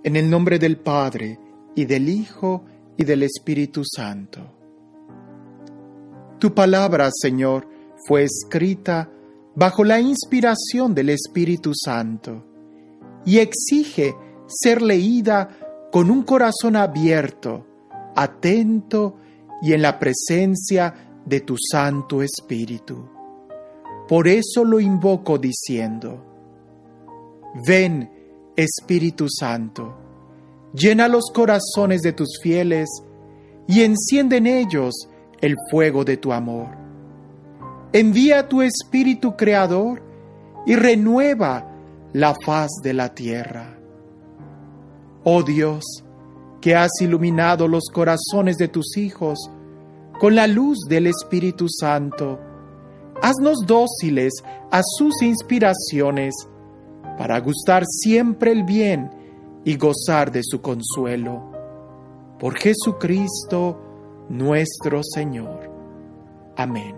En el nombre del Padre, y del Hijo, y del Espíritu Santo. Tu palabra, Señor, fue escrita bajo la inspiración del Espíritu Santo y exige ser leída con un corazón abierto, atento y en la presencia de tu Santo Espíritu. Por eso lo invoco diciendo: ven, Espíritu Santo, llena los corazones de tus fieles y enciende en ellos el fuego de tu amor. Envía tu Espíritu Creador y renueva la faz de la tierra. Oh Dios, que has iluminado los corazones de tus hijos con la luz del Espíritu Santo, haznos dóciles a sus inspiraciones para gustar siempre el bien y gozar de su consuelo. Por Jesucristo nuestro Señor. Amén.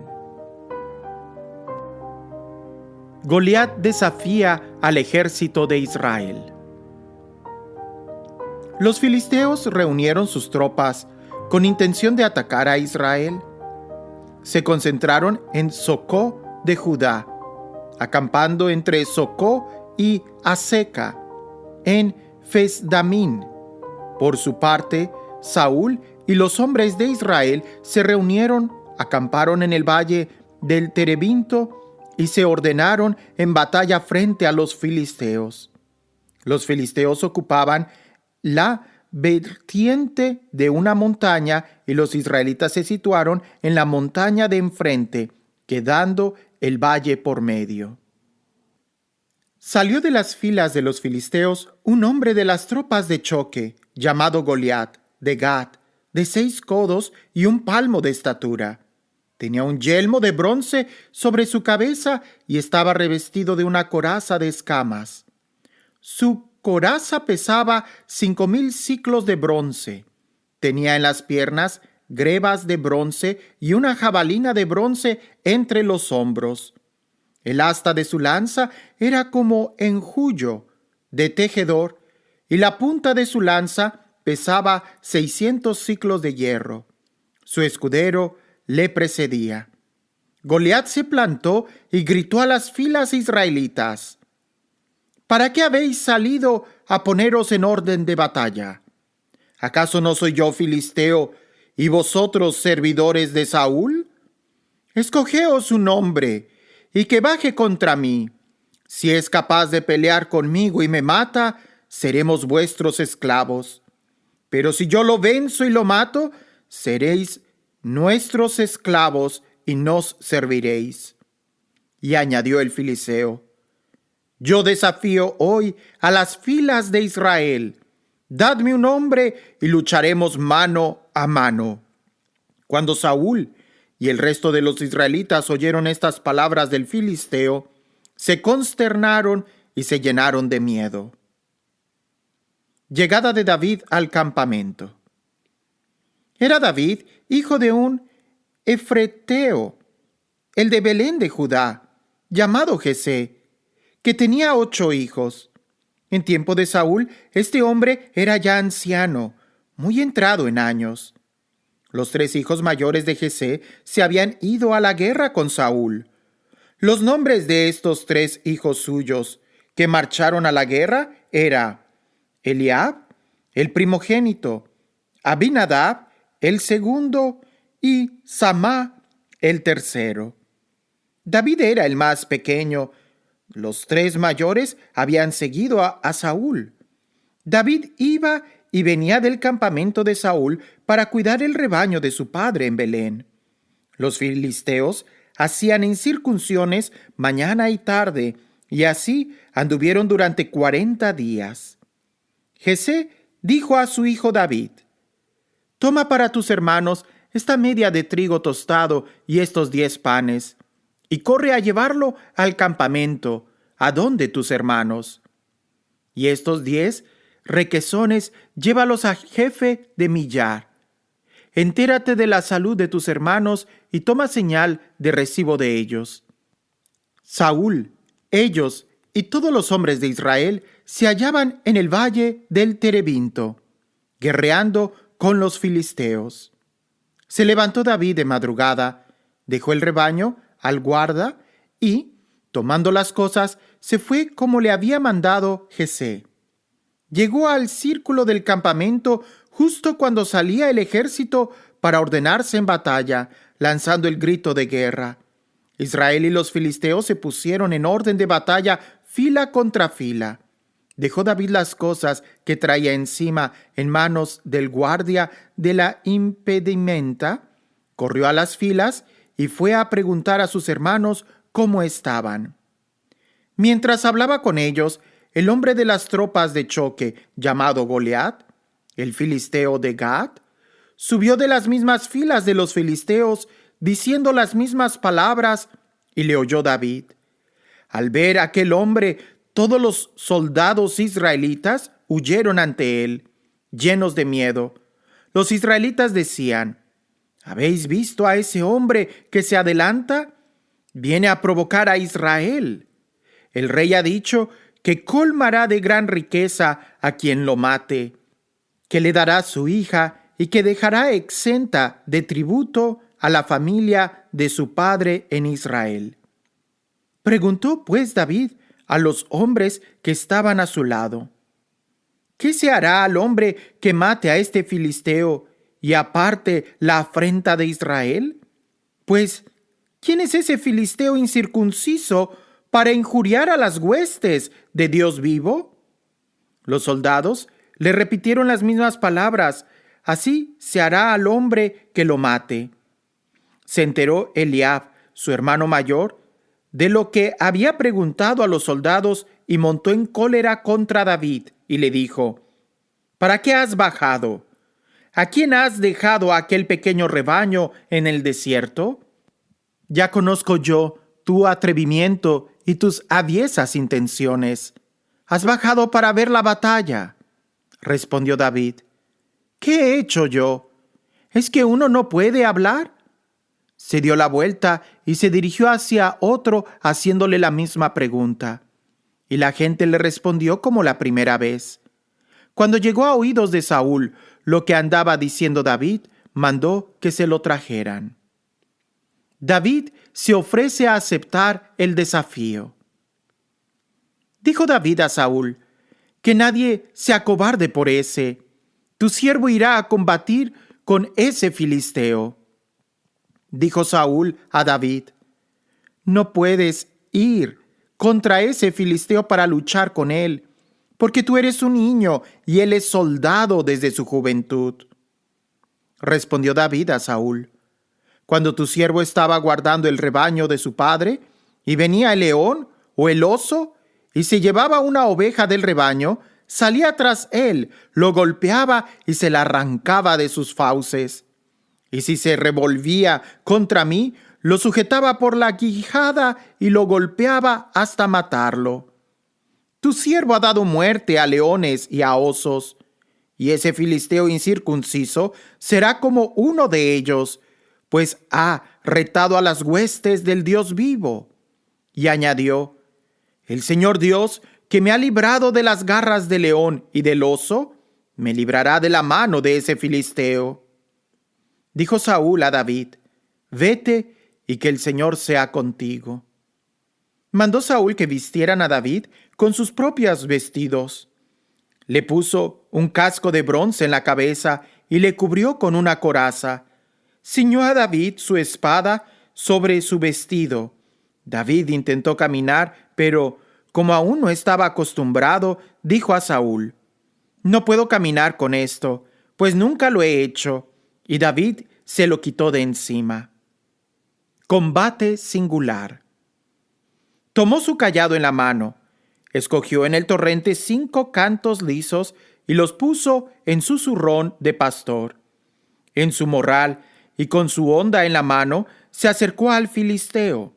Goliat desafía al ejército de Israel. Los filisteos reunieron sus tropas con intención de atacar a Israel. Se concentraron en Socó de Judá, acampando entre Socó y Aseca, en Fesdamín. Por su parte, Saúl y los hombres de Israel se reunieron, acamparon en el valle del Terebinto y se ordenaron en batalla frente a los filisteos. Los filisteos ocupaban la vertiente de una montaña y los israelitas se situaron en la montaña de enfrente, quedando el valle por medio. Salió de las filas de los filisteos un hombre de las tropas de choque, llamado Goliat, de Gat, de 6 codos y 1 palmo de estatura. Tenía un yelmo de bronce sobre su cabeza y estaba revestido de una coraza de escamas. Su coraza pesaba 5,000 siclos de bronce. Tenía en las piernas grebas de bronce y una jabalina de bronce entre los hombros. El asta de su lanza era como enjullo de tejedor, y la punta de su lanza pesaba 600 siclos de hierro. Su escudero le precedía. Goliat se plantó y gritó a las filas israelitas: ¿para qué habéis salido a poneros en orden de batalla? ¿Acaso no soy yo filisteo y vosotros servidores de Saúl? Escogeos un hombre y que baje contra mí. Si es capaz de pelear conmigo y me mata, seremos vuestros esclavos. Pero si yo lo venzo y lo mato, seréis nuestros esclavos y nos serviréis. Y añadió el filisteo: yo desafío hoy a las filas de Israel. Dadme un hombre y lucharemos mano a mano. Cuando Saúl y el resto de los israelitas oyeron estas palabras del filisteo, se consternaron y se llenaron de miedo. Llegada de David al campamento. Era David hijo de un efreteo, el de Belén de Judá, llamado Jesé, que tenía 8 hijos. En tiempo de Saúl, este hombre era ya anciano, muy entrado en años. Los 3 hijos mayores de Jesé se habían ido a la guerra con Saúl. Los nombres de estos 3 hijos suyos que marcharon a la guerra era Eliab, el primogénito, Abinadab, el segundo, y Samá, el tercero. David era el más pequeño. Los 3 mayores habían seguido a Saúl. David iba y venía del campamento de Saúl para cuidar el rebaño de su padre en Belén. Los filisteos hacían incircunciones mañana y tarde, y así anduvieron durante 40 días. Jesé dijo a su hijo David: toma para tus hermanos esta media de trigo tostado y estos 10 panes, y corre a llevarlo al campamento, a donde tus hermanos. Y estos 10 requesones llévalos a jefe de millar. Entérate de la salud de tus hermanos y toma señal de recibo de ellos. Saúl, ellos y todos los hombres de Israel se hallaban en el valle del Terebinto, guerreando con los filisteos. Se levantó David de madrugada, dejó el rebaño al guarda y, tomando las cosas, se fue como le había mandado Jesé. Llegó al círculo del campamento justo cuando salía el ejército para ordenarse en batalla, lanzando el grito de guerra. Israel y los filisteos se pusieron en orden de batalla, fila contra fila. Dejó David las cosas que traía encima en manos del guardia de la impedimenta, corrió a las filas y fue a preguntar a sus hermanos cómo estaban. Mientras hablaba con ellos, el hombre de las tropas de choque, llamado Goliat, el filisteo de Gat, subió de las mismas filas de los filisteos, diciendo las mismas palabras, y le oyó David. Al ver a aquel hombre, todos los soldados israelitas huyeron ante él, llenos de miedo. Los israelitas decían: ¿habéis visto a ese hombre que se adelanta? Viene a provocar a Israel. El rey ha dicho que colmará de gran riqueza a quien lo mate, que le dará su hija y que dejará exenta de tributo a la familia de su padre en Israel. Preguntó pues David a los hombres que estaban a su lado: ¿qué se hará al hombre que mate a este filisteo y aparte la afrenta de Israel? Pues, ¿quién es ese filisteo incircunciso para injuriar a las huestes de Dios vivo? Los soldados le repitieron las mismas palabras: así se hará al hombre que lo mate. Se enteró Eliab, su hermano mayor, de lo que había preguntado a los soldados y montó en cólera contra David y le dijo: ¿para qué has bajado? ¿A quién has dejado aquel pequeño rebaño en el desierto? Ya conozco yo tu atrevimiento y tus aviesas intenciones. ¿Has bajado para ver la batalla? Respondió David: ¿qué he hecho yo? ¿Es que uno no puede hablar? Se dio la vuelta y se dirigió hacia otro haciéndole la misma pregunta. Y la gente le respondió como la primera vez. Cuando llegó a oídos de Saúl lo que andaba diciendo David, mandó que se lo trajeran. David se ofrece a aceptar el desafío. Dijo David a Saúl: que nadie se acobarde por ese. Tu siervo irá a combatir con ese filisteo. Dijo Saúl a David: no puedes ir contra ese filisteo para luchar con él, porque tú eres un niño y él es soldado desde su juventud. Respondió David a Saúl: cuando tu siervo estaba guardando el rebaño de su padre, y venía el león o el oso, y se llevaba una oveja del rebaño, salía tras él, lo golpeaba y se la arrancaba de sus fauces. Y si se revolvía contra mí, lo sujetaba por la quijada y lo golpeaba hasta matarlo. Tu siervo ha dado muerte a leones y a osos, y ese filisteo incircunciso será como uno de ellos, pues ha retado a las huestes del Dios vivo. Y añadió: el Señor Dios, que me ha librado de las garras del león y del oso, me librará de la mano de ese filisteo. Dijo Saúl a David: vete y que el Señor sea contigo. Mandó Saúl que vistieran a David con sus propios vestidos. Le puso un casco de bronce en la cabeza y le cubrió con una coraza. Ciñó a David su espada sobre su vestido. David intentó caminar, pero como aún no estaba acostumbrado, dijo a Saúl: no puedo caminar con esto, pues nunca lo he hecho. Y David se lo quitó de encima. Combate singular. Tomó su cayado en la mano, escogió en el torrente 5 cantos lisos y los puso en su zurrón de pastor. En su morral y con su honda en la mano, se acercó al filisteo.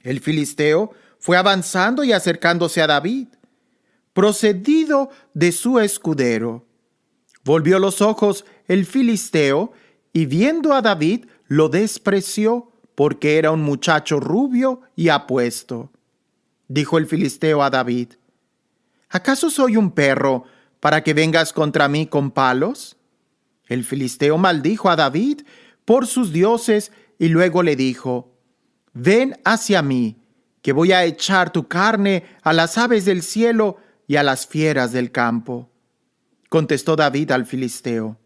El filisteo fue avanzando y acercándose a David, procedido de su escudero. Volvió los ojos el filisteo y viendo a David lo despreció porque era un muchacho rubio y apuesto. dijo el filisteo a David. ¿Acaso soy un perro para que vengas contra mí con palos? El filisteo maldijo a David por sus dioses y luego le dijo: ven hacia mí, que voy a echar tu carne a las aves del cielo y a las fieras del campo. Contestó David al filisteo: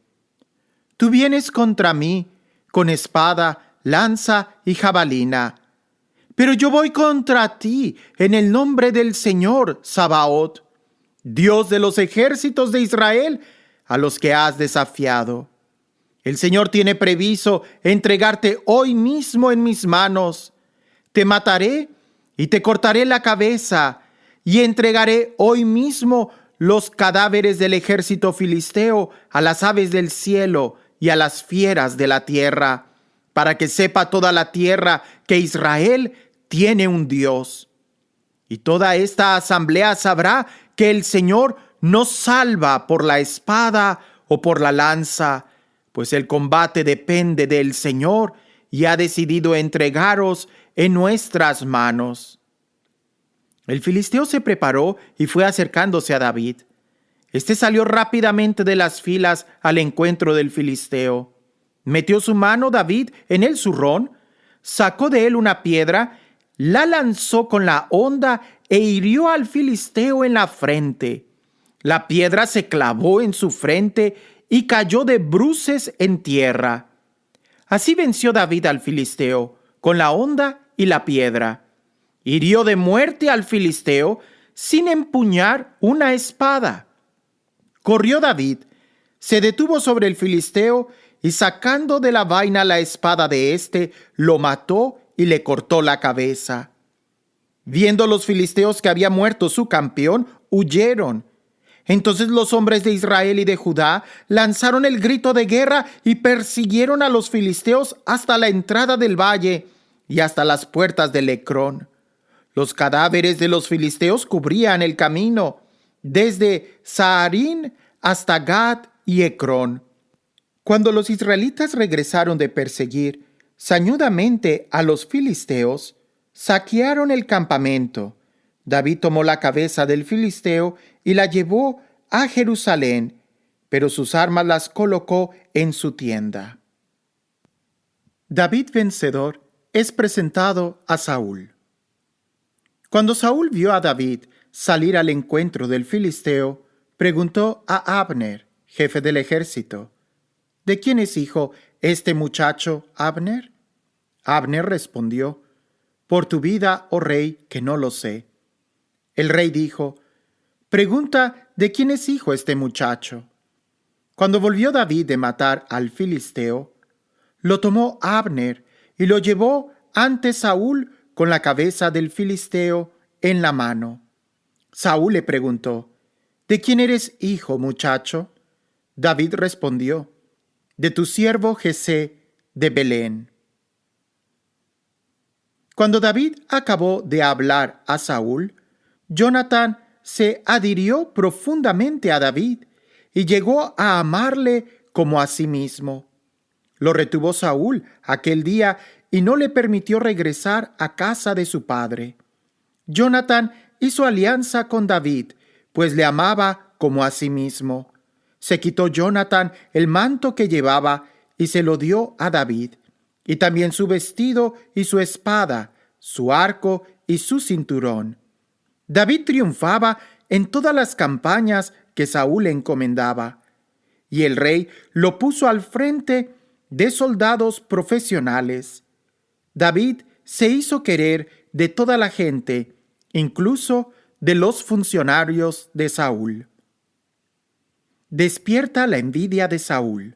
tú vienes contra mí con espada, lanza y jabalina, pero yo voy contra ti en el nombre del Señor Sabaoth, Dios de los ejércitos de Israel, a los que has desafiado. El Señor tiene previsto entregarte hoy mismo en mis manos. Te mataré y te cortaré la cabeza, y entregaré hoy mismo los cadáveres del ejército filisteo a las aves del cielo y a las fieras de la tierra, para que sepa toda la tierra que Israel tiene un Dios. Y toda esta asamblea sabrá que el Señor no salva por la espada o por la lanza, pues el combate depende del Señor y ha decidido entregaros en nuestras manos. El filisteo se preparó y fue acercándose a David. Este salió rápidamente de las filas al encuentro del filisteo. Metió su mano David en el zurrón, sacó de él una piedra, la lanzó con la honda e hirió al filisteo en la frente. La piedra se clavó en su frente y cayó de bruces en tierra. Así venció David al filisteo, con la honda y la piedra. Hirió de muerte al filisteo sin empuñar una espada. Corrió David, se detuvo sobre el filisteo y sacando de la vaina la espada de éste, lo mató y le cortó la cabeza. Viendo los filisteos que había muerto su campeón, huyeron. Entonces los hombres de Israel y de Judá lanzaron el grito de guerra y persiguieron a los filisteos hasta la entrada del valle y hasta las puertas de Ecrón. Los cadáveres de los filisteos cubrían el camino, desde Saharín hasta Gat y Ecrón. Cuando los israelitas regresaron de perseguir sañudamente a los filisteos, saquearon el campamento. David tomó la cabeza del filisteo y la llevó a Jerusalén, pero sus armas las colocó en su tienda. David vencedor es presentado a Saúl. Cuando Saúl vio a David salir al encuentro del filisteo, preguntó a Abner, jefe del ejército: ¿de quién es hijo este muchacho, Abner? Abner respondió: por tu vida, oh rey, que no lo sé. El rey dijo: pregunta de quién es hijo este muchacho. Cuando volvió David de matar al filisteo, lo tomó Abner y lo llevó ante Saúl con la cabeza del filisteo en la mano. Saúl le preguntó: ¿de quién eres hijo, muchacho? David respondió: de tu siervo Jesé de Belén. Cuando David acabó de hablar a Saúl, Jonatán se adhirió profundamente a David y llegó a amarle como a sí mismo. Lo retuvo Saúl aquel día y no le permitió regresar a casa de su padre. Jonatán hizo alianza con David, pues le amaba como a sí mismo. Se quitó Jonatán el manto que llevaba y se lo dio a David, y también su vestido y su espada, su arco y su cinturón. David triunfaba en todas las campañas que Saúl le encomendaba, y el rey lo puso al frente de soldados profesionales. David se hizo querer de toda la gente, incluso de los funcionarios de Saúl. Despierta la envidia de Saúl.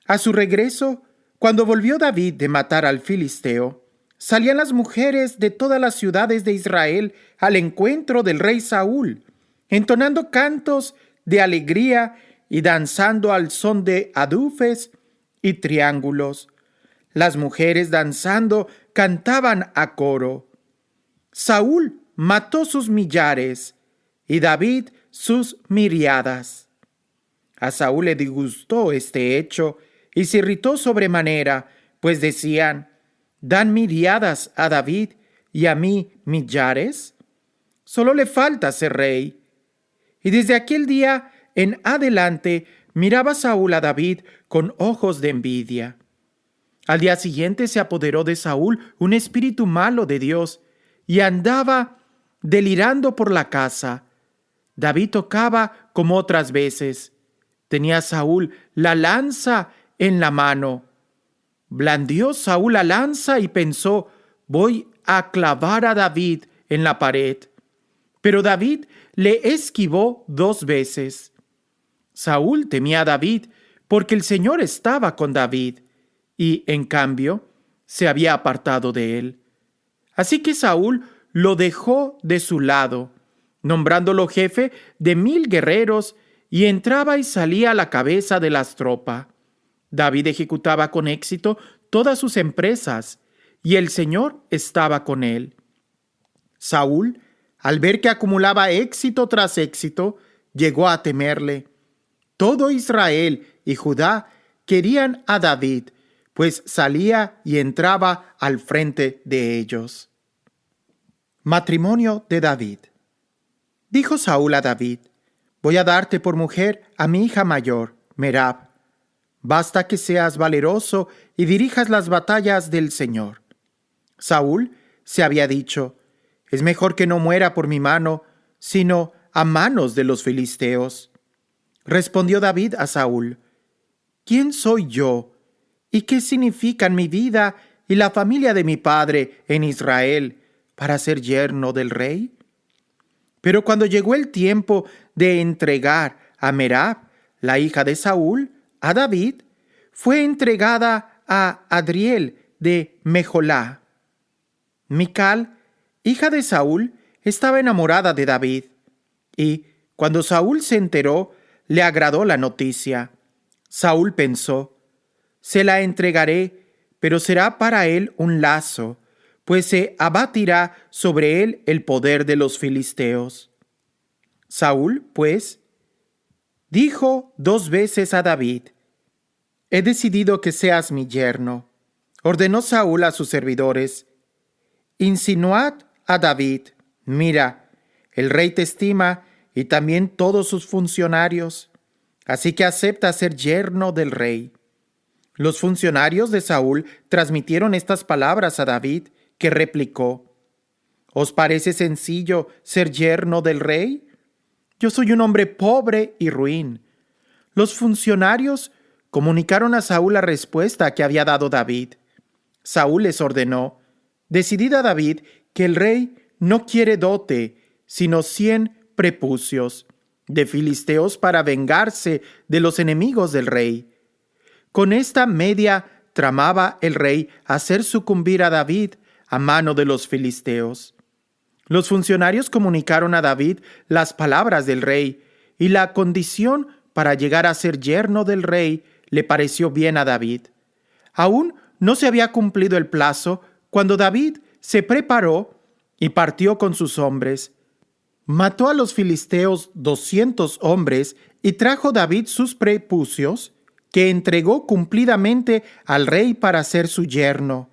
A su regreso, cuando volvió David de matar al filisteo, salían las mujeres de todas las ciudades de Israel al encuentro del rey Saúl, entonando cantos de alegría y danzando al son de adufes y triángulos. Las mujeres danzando cantaban a coro: Saúl mató sus millares y David sus miriadas. A Saúl le disgustó este hecho y se irritó sobremanera, pues decían: dan miriadas a David y a mí millares? Solo le falta ser rey. Y desde aquel día en adelante miraba Saúl a David con ojos de envidia. Al día siguiente se apoderó de Saúl un espíritu malo de Dios y andaba delirando por la casa. David tocaba como otras veces. Tenía Saúl la lanza en la mano. Blandió Saúl la lanza y pensó: voy a clavar a David en la pared. Pero David le esquivó 2 veces. Saúl temía a David porque el Señor estaba con David y, en cambio, se había apartado de él. Así que Saúl lo dejó de su lado, nombrándolo jefe de 1000 guerreros, y entraba y salía a la cabeza de las tropas. David ejecutaba con éxito todas sus empresas, y el Señor estaba con él. Saúl, al ver que acumulaba éxito tras éxito, llegó a temerle. Todo Israel y Judá querían a David, pues salía y entraba al frente de ellos. Matrimonio de David. Dijo Saúl a David: voy a darte por mujer a mi hija mayor, Merab. Basta que seas valeroso y dirijas las batallas del Señor. Saúl se había dicho: es mejor que no muera por mi mano, sino a manos de los filisteos. Respondió David a Saúl: ¿quién soy yo? ¿Y qué significan mi vida y la familia de mi padre en Israel para ser yerno del rey? Pero cuando llegó el tiempo de entregar a Merab, la hija de Saúl, a David, fue entregada a Adriel de Mejolá. Mical, hija de Saúl, estaba enamorada de David, y cuando Saúl se enteró, le agradó la noticia. Saúl pensó: se la entregaré, pero será para él un lazo, pues se abatirá sobre él el poder de los filisteos. Saúl, pues, dijo 2 veces a David: he decidido que seas mi yerno. Ordenó Saúl a sus servidores: insinuad a David, mira, el rey te estima y también todos sus funcionarios, así que acepta ser yerno del rey. Los funcionarios de Saúl transmitieron estas palabras a David, que replicó: ¿os parece sencillo ser yerno del rey? Yo soy un hombre pobre y ruin. Los funcionarios comunicaron a Saúl la respuesta que había dado David. Saúl les ordenó: decidid a David que el rey no quiere dote, sino 100 prepucios de filisteos para vengarse de los enemigos del rey. Con esta media tramaba el rey hacer sucumbir a David a mano de los filisteos. Los funcionarios comunicaron a David las palabras del rey, y la condición para llegar a ser yerno del rey le pareció bien a David. Aún no se había cumplido el plazo cuando David se preparó y partió con sus hombres. Mató a los filisteos 200 hombres y trajo David sus prepucios, que entregó cumplidamente al rey para ser su yerno.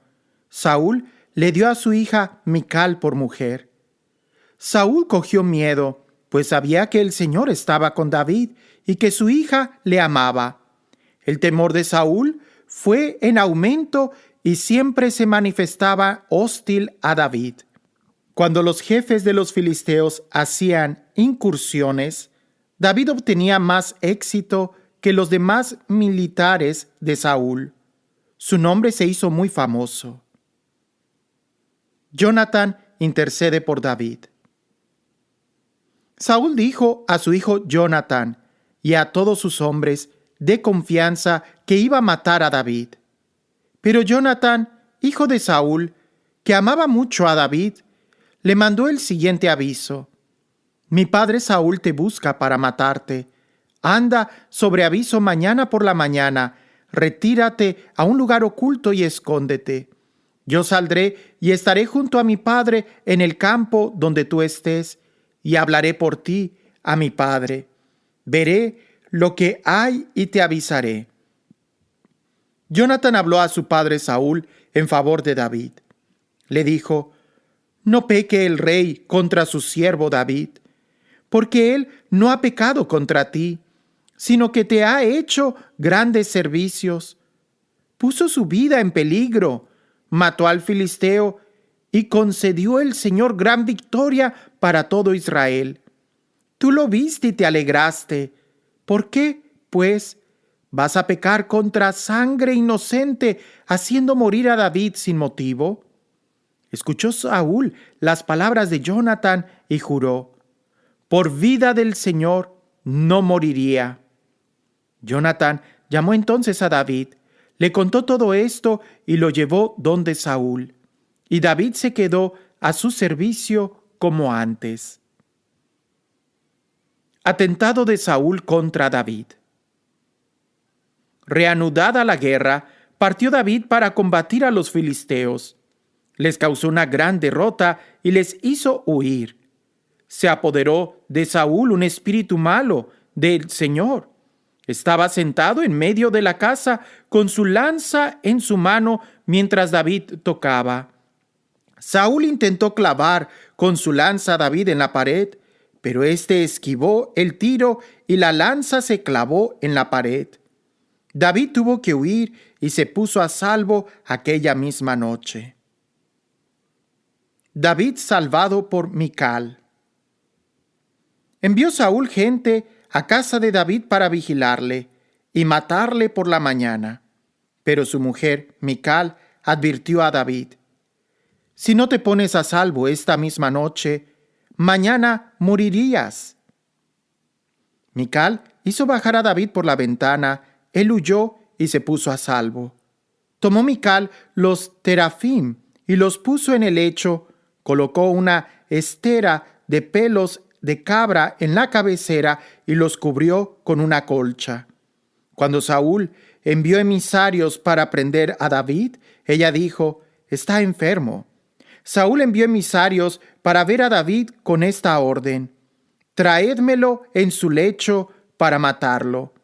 Saúl le dio a su hija Mical por mujer. Saúl cogió miedo, pues sabía que el Señor estaba con David y que su hija le amaba. El temor de Saúl fue en aumento y siempre se manifestaba hostil a David. Cuando los jefes de los filisteos hacían incursiones, David obtenía más éxito que los demás militares de Saúl. Su nombre se hizo muy famoso. Jonatán intercede por David. Saúl dijo a su hijo Jonatán y a todos sus hombres de confianza que iba a matar a David. Pero Jonatán, hijo de Saúl, que amaba mucho a David, le mandó el siguiente aviso: mi padre Saúl te busca para matarte. Anda sobre aviso mañana por la mañana, retírate a un lugar oculto y escóndete. Yo saldré y estaré junto a mi padre en el campo donde tú estés, y hablaré por ti a mi padre. Veré lo que hay y te avisaré. Jonatán habló a su padre Saúl en favor de David. Le dijo: No peque el rey contra su siervo David, porque él no ha pecado contra ti, sino que te ha hecho grandes servicios. Puso su vida en peligro, mató al filisteo y concedió el Señor gran victoria para todo Israel. Tú lo viste y te alegraste. ¿Por qué, pues, vas a pecar contra sangre inocente, haciendo morir a David sin motivo? Escuchó Saúl las palabras de Jonatán y juró: por vida del Señor no moriría. Jonatán llamó entonces a David, le contó todo esto y lo llevó donde Saúl. Y David se quedó a su servicio como antes. Atentado de Saúl contra David. Reanudada la guerra, partió David para combatir a los filisteos. Les causó una gran derrota y les hizo huir. Se apoderó de Saúl un espíritu malo del Señor. Estaba sentado en medio de la casa con su lanza en su mano mientras David tocaba. Saúl intentó clavar con su lanza a David en la pared, pero éste esquivó el tiro y la lanza se clavó en la pared. David tuvo que huir y se puso a salvo aquella misma noche. David salvado por Mical. Envió Saúl gente a casa de David para vigilarle y matarle por la mañana. Pero su mujer, Mical, advirtió a David: si no te pones a salvo esta misma noche, mañana morirías. Mical hizo bajar a David por la ventana, él huyó y se puso a salvo. Tomó Mical los terafim y los puso en el lecho, colocó una estera de pelos de cabra en la cabecera y los cubrió con una colcha. Cuando Saúl envió emisarios para prender a David, ella dijo: está enfermo. Saúl envió emisarios para ver a David con esta orden: traédmelo en su lecho para matarlo.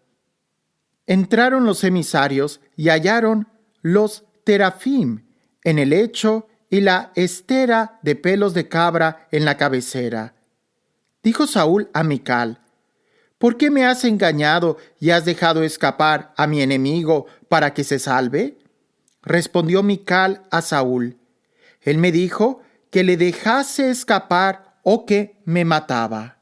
Entraron los emisarios y hallaron los terafim en el lecho y la estera de pelos de cabra en la cabecera. Dijo Saúl a Mical: ¿por qué me has engañado y has dejado escapar a mi enemigo para que se salve? Respondió Mical a Saúl: él me dijo que le dejase escapar o que me mataba.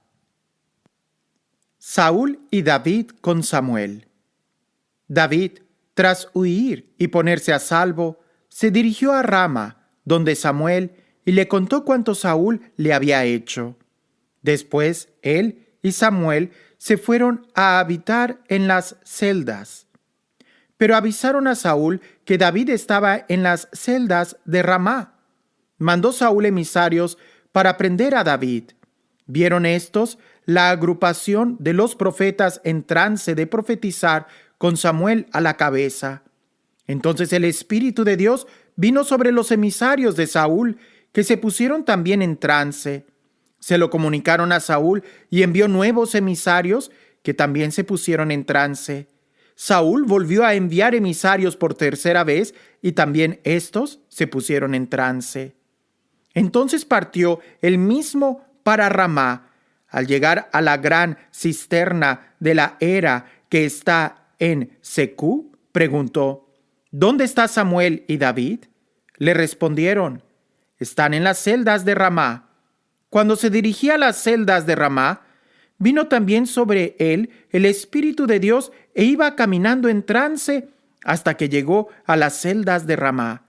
Saúl y David con Samuel. David, tras huir y ponerse a salvo, se dirigió a Rama, donde Samuel, y le contó cuanto Saúl le había hecho. Después él y Samuel se fueron a habitar en las celdas. Pero avisaron a Saúl que David estaba en las celdas de Ramá. Mandó Saúl emisarios para prender a David. Vieron estos la agrupación de los profetas en trance de profetizar con Samuel a la cabeza. Entonces el Espíritu de Dios vino sobre los emisarios de Saúl, que se pusieron también en trance. Se lo comunicaron a Saúl y envió nuevos emisarios que también se pusieron en trance. Saúl volvió a enviar emisarios por tercera vez y también estos se pusieron en trance. Entonces partió él mismo para Ramá. Al llegar a la gran cisterna de la Era que está en Secú, preguntó: ¿dónde está Samuel y David? Le respondieron: están en las celdas de Ramá. Cuando se dirigía a las celdas de Ramá, vino también sobre él el Espíritu de Dios e iba caminando en trance hasta que llegó a las celdas de Ramá.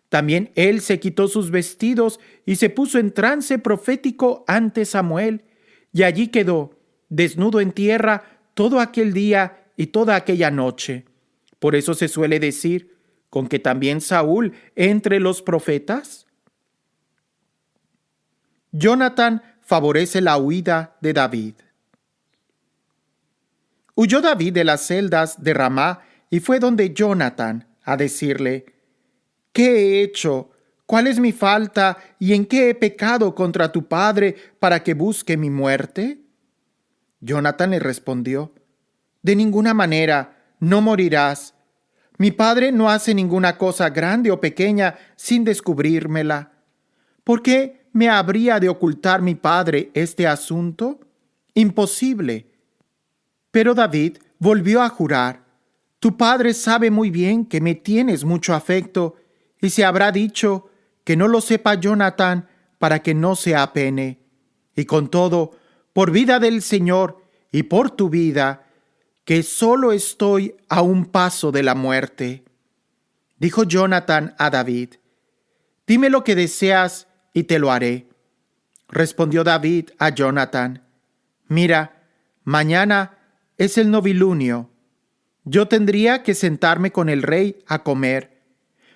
También él se quitó sus vestidos y se puso en trance profético ante Samuel, y allí quedó, desnudo en tierra, todo aquel día y toda aquella noche. Por eso se suele decir: ¿con que también Saúl entre los profetas? Jonatán favorece la huida de David. Huyó David de las celdas de Ramá y fue donde Jonatán a decirle: ¿qué he hecho? ¿Cuál es mi falta y en qué he pecado contra tu padre para que busque mi muerte? Jonatán le respondió: de ninguna manera, no morirás. Mi padre no hace ninguna cosa grande o pequeña sin descubrírmela. ¿Por qué me habría de ocultar mi padre este asunto? Imposible. Pero David volvió a jurar: tu padre sabe muy bien que me tienes mucho afecto, y se habrá dicho que no lo sepa Jonathan para que no se apene. Y con todo, por vida del Señor y por tu vida, que solo estoy a un paso de la muerte. Dijo Jonathan a David: dime lo que deseas y te lo haré. Respondió David a Jonathan: mira, mañana es el novilunio. Yo tendría que sentarme con el rey a comer,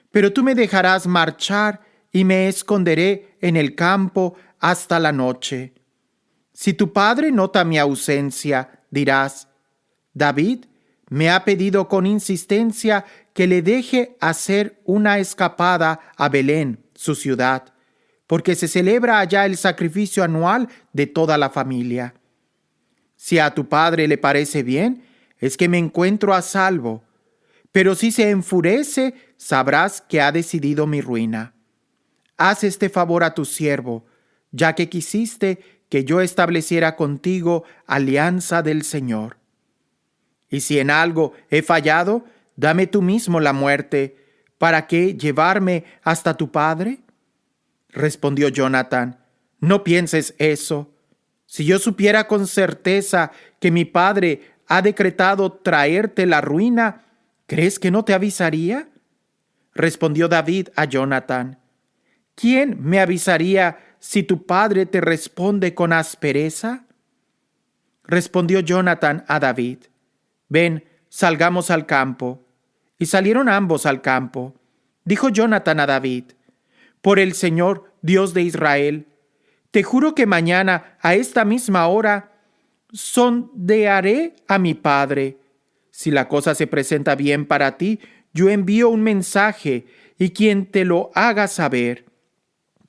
pero tú me dejarás marchar y me esconderé en el campo hasta la noche. Si tu padre nota mi ausencia, dirás: David me ha pedido con insistencia que le deje hacer una escapada a Belén, su ciudad, porque se celebra allá el sacrificio anual de toda la familia. Si a tu padre le parece bien, es que me encuentro a salvo, pero si se enfurece, sabrás que ha decidido mi ruina. Haz este favor a tu siervo, ya que quisiste que yo estableciera contigo alianza del Señor. Y si en algo he fallado, dame tú mismo la muerte. ¿Para qué llevarme hasta tu padre? Respondió Jonathan: no pienses eso. Si yo supiera con certeza que mi padre ha decretado traerte la ruina, ¿crees que no te avisaría? Respondió David a Jonathan: ¿quién me avisaría si tu padre te responde con aspereza? Respondió Jonathan a David: ven, salgamos al campo. Y salieron ambos al campo. Dijo Jonathan a David: por el Señor, Dios de Israel, te juro que mañana a esta misma hora sondearé a mi padre. Si la cosa se presenta bien para ti, yo envío un mensaje y quien te lo haga saber.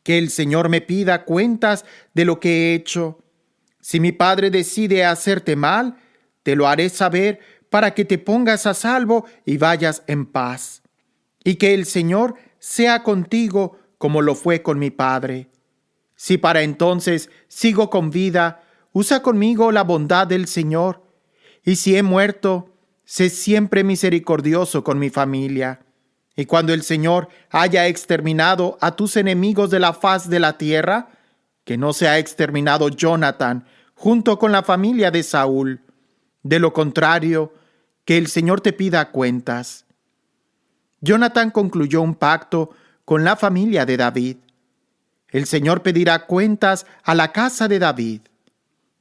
Que el Señor me pida cuentas de lo que he hecho. Si mi padre decide hacerte mal, te lo haré saber para que te pongas a salvo y vayas en paz. Y que el Señor sea contigo como lo fue con mi padre. Si para entonces sigo con vida, usa conmigo la bondad del Señor. Y si he muerto, sé siempre misericordioso con mi familia. Y cuando el Señor haya exterminado a tus enemigos de la faz de la tierra, que no sea exterminado Jonathan junto con la familia de Saúl. De lo contrario, que el Señor te pida cuentas. Jonathan concluyó un pacto con la familia de David. El Señor pedirá cuentas a la casa de David.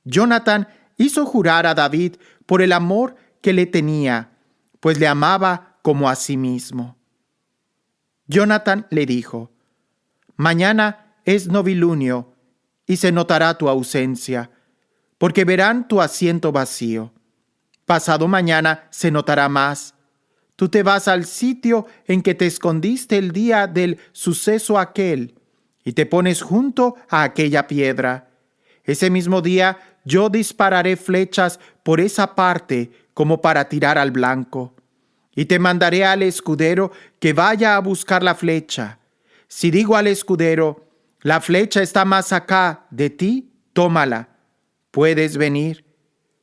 Jonathan hizo jurar a David por el amor que le tenía, pues le amaba como a sí mismo. Jonathan le dijo: mañana es novilunio y se notará tu ausencia, porque verán tu asiento vacío. Pasado mañana se notará más. Tú te vas al sitio en que te escondiste el día del suceso aquel y te pones junto a aquella piedra. Ese mismo día yo dispararé flechas por esa parte como para tirar al blanco. Y te mandaré al escudero que vaya a buscar la flecha. Si digo al escudero: la flecha está más acá de ti, tómala. Puedes venir,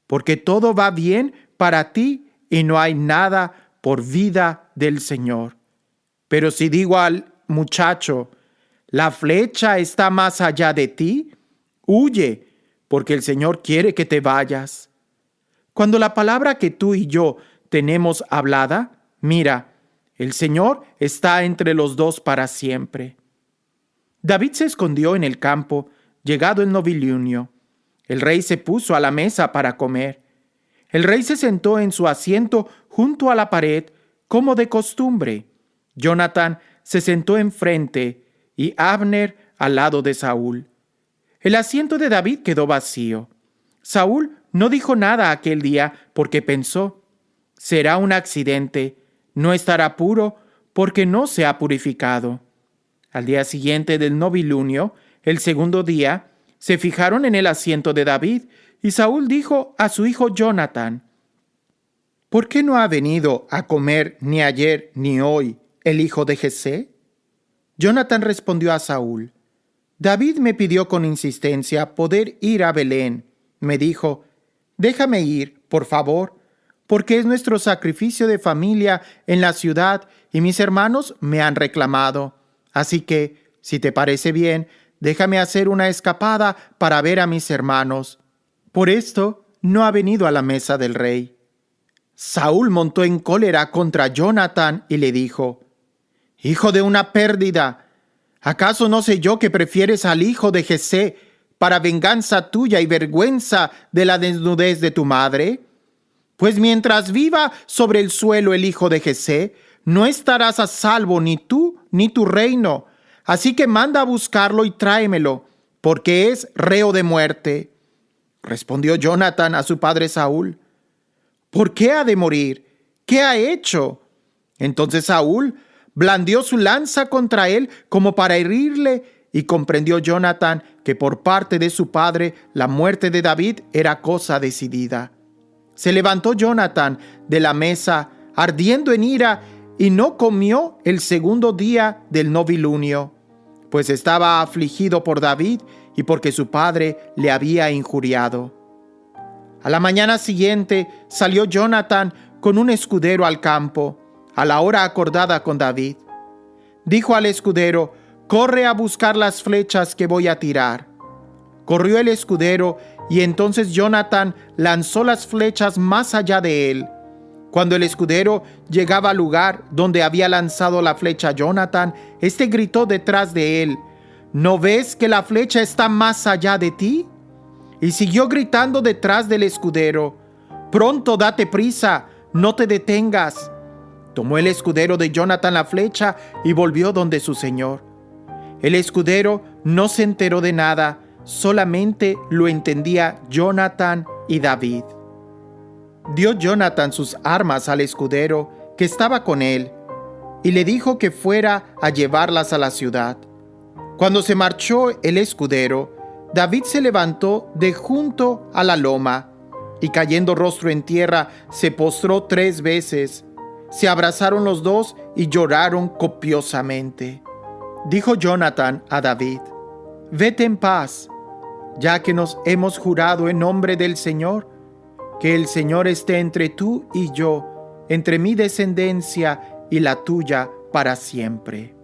porque todo va bien para ti y no hay nada por vida del Señor. Pero si digo al muchacho: la flecha está más allá de ti, huye, porque el Señor quiere que te vayas. Cuando la palabra que tú y yo tenemos hablada, mira, el Señor está entre los dos para siempre. David se escondió en el campo, llegado el novilunio. El rey se puso a la mesa para comer. El rey se sentó en su asiento junto a la pared, como de costumbre. Jonathan se sentó enfrente y Abner al lado de Saúl. El asiento de David quedó vacío. Saúl no dijo nada aquel día porque pensó: será un accidente, no estará puro porque no se ha purificado. Al día siguiente del novilunio, el segundo día, se fijaron en el asiento de David y Saúl dijo a su hijo Jonathan: ¿por qué no ha venido a comer ni ayer ni hoy el hijo de Jesé? Jonathan respondió a Saúl: David me pidió con insistencia poder ir a Belén. Me dijo, déjame ir, por favor, porque es nuestro sacrificio de familia en la ciudad y mis hermanos me han reclamado. Así que, si te parece bien, déjame hacer una escapada para ver a mis hermanos. Por esto no ha venido a la mesa del rey. Saúl montó en cólera contra Jonatán y le dijo, hijo de una pérdida, ¿acaso no sé yo que prefieres al hijo de Jesé para venganza tuya y vergüenza de la desnudez de tu madre? Pues mientras viva sobre el suelo el hijo de Jesé, no estarás a salvo ni tú ni tu reino. Así que manda a buscarlo y tráemelo, porque es reo de muerte. Respondió Jonatán a su padre Saúl, ¿por qué ha de morir? ¿Qué ha hecho? Entonces Saúl blandió su lanza contra él como para herirle, y comprendió Jonatán que por parte de su padre la muerte de David era cosa decidida. Se levantó Jonatán de la mesa, ardiendo en ira, y no comió el segundo día del novilunio, pues estaba afligido por David y porque su padre le había injuriado. A la mañana siguiente salió Jonatán con un escudero al campo, a la hora acordada con David. Dijo al escudero, corre a buscar las flechas que voy a tirar. Corrió el escudero y entonces Jonatán lanzó las flechas más allá de él. Cuando el escudero llegaba al lugar donde había lanzado la flecha Jonatán, éste gritó detrás de él, ¿no ves que la flecha está más allá de ti? Y siguió gritando detrás del escudero, pronto date prisa, no te detengas. Tomó el escudero de Jonatán la flecha y volvió donde su señor. El escudero no se enteró de nada, solamente lo entendía Jonatán y David. Dio Jonatán sus armas al escudero que estaba con él y le dijo que fuera a llevarlas a la ciudad. Cuando se marchó el escudero, David se levantó de junto a la loma y cayendo rostro en tierra se postró 3 veces. Se abrazaron los dos y lloraron copiosamente. Dijo Jonatán a David, vete en paz, ya que nos hemos jurado en nombre del Señor, que el Señor esté entre tú y yo, entre mi descendencia y la tuya para siempre.